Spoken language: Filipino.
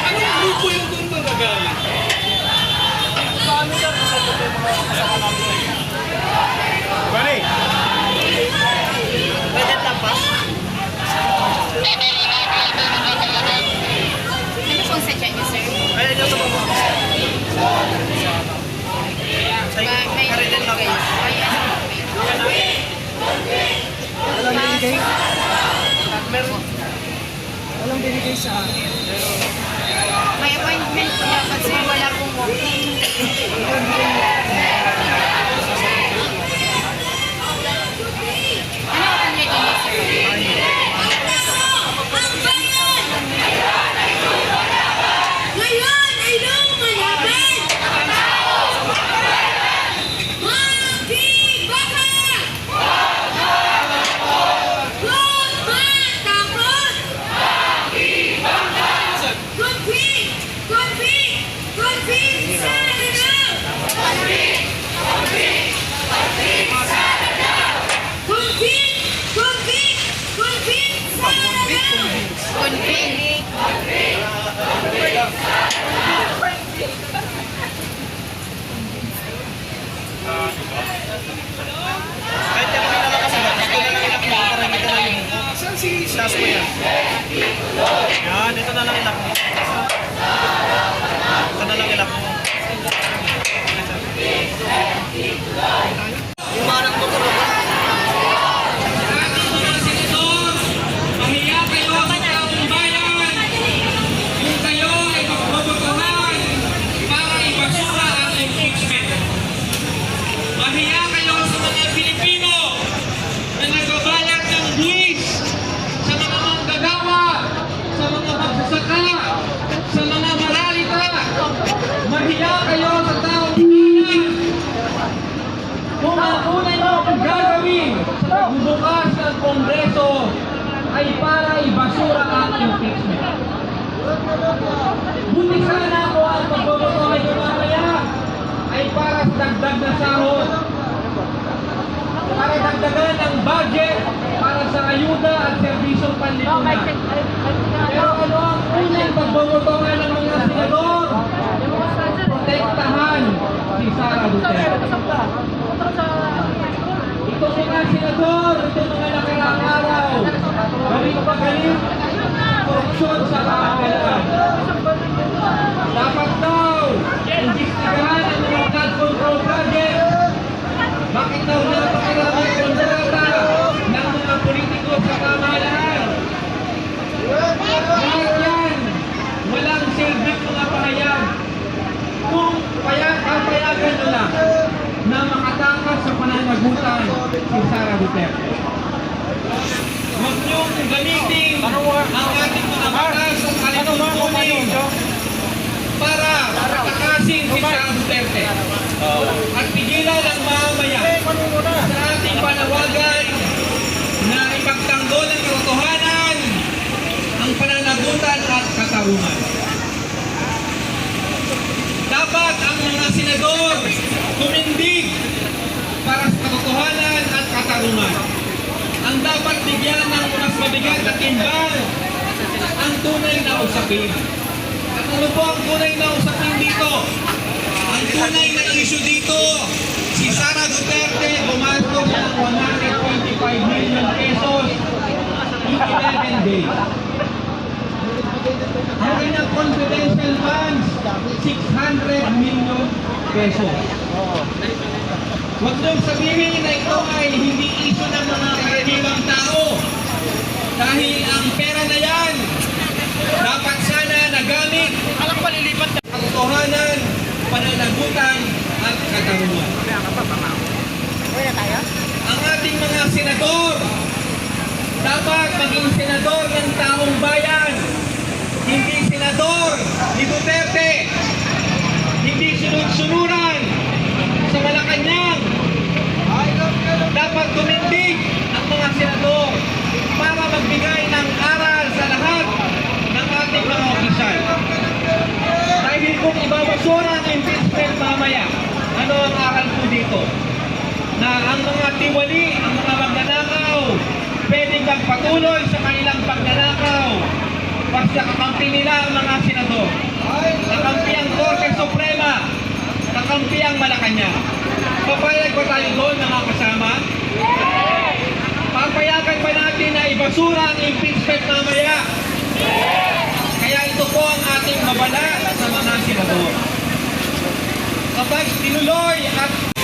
Anong grupo yung doon ba gagaling? Paano ka sa kasama namin? Bali! Pwede pa? Ano pong sadya niyo, sir? Ay, ito ba po? May Karitin lang kayo. Walang binigay. Meron. Walang binigay sa akin. May appointment po dapat, sir. Wala pong walking. Ano ang pamilya niyo, sir? Ngayon ay lumalaban! Makibaka! Huwag matakot! Compete! Compete! Compete sa harap! Compete! Compete sa harap! Convenient. Kahit yan ang pinalakasan, dito na lang ilak mo para hindi ka na yung mukha. Saan si Sasko yan? Yan, dito na lang ilak mo. Dito na lang ilak mo. Yung anak mo ko naman. Mahiya kayo sa taong bayan kung kayo ay magbobotohan para ibasura ang impeachment. Mahiya kayo sa mga Pilipino na nagbabalak ng buwis sa mga manggagawa, sa mga magsasaka, sa mga maralita. Mahiya kayo sa taong bayan kung ang una nyo gagawin sa pagbubukas ng Kongreso ay para ibasura ang impeachment. Buti sana po ang pagbobotohan nyo mamaya ay para sa dagdag na sahod, para dagdagan ang budget para sa ayuda at serbisyong panlipunan. Pero ano ang unang pagbobotohan ng mga senador? Protektahan si Sara Duterte. Ito mga senador, ito mga nakaraang araw, galing pagaling korupsyon sa pamahalaan. Dapat daw, imbestigahan ang mga flood control project. Bakit daw napakaraming kontrata ng mga politiko sa pamahalaan? Lahat yan, walang silbing mga pahayag. Kung papayagan nyo lang na makatakas sa pananagutan si Sara Duterte. Huwag niyong gamitin ang ating mga batas at alituntunin para patakasin si Sara Duterte at pigilan ang mamamayan sa ating panawagan na ipagtanggol ang katotohanan, ang pananagutan at katarungan. Dapat ang mga senador tumindig para sa katotohanan at katarungan. Ang dapat bigyan ng mas mabigat na timbang ang tunay na usapin. At ano po ang tunay na usapin dito? Ang tunay na issue dito, si Sara Duterte gumastos ng 125 million pesos in 11 days. Ang kanyang confidential funds, 600 million pesos. Huwag niyong sabihin na ito ay hindi issue ng mga karaniwang tao. Dahil ang pera na yan, dapat sana nagamit ang katotohanan, pananagutan at katarungan. Ang ating mga senador, dapat maging senador ng taong bayan. Hindi senador ni Duterte, hindi sunod-sunuran sa Malacanang. Dapat tumindig ang mga senador para magbigay ng aral sa lahat ng ating mga opisyal. Dahil kung ibabasura ang impeachment mamaya, ano ang aral po dito? na ang mga tiwali, ang mga magnanakaw, pwedeng magpatuloy sa kanilang pagnanakaw basta kakampi nila ang mga senador. Kakampi ang Korte Suprema, kakampi ang Malacanang. Papayag ba tayo doon, mga kasama? Papayagan ba natin na ibasura ang impeachment mamaya? Kaya ito po ang ating babala sa mga senador. Kapag tinuloy at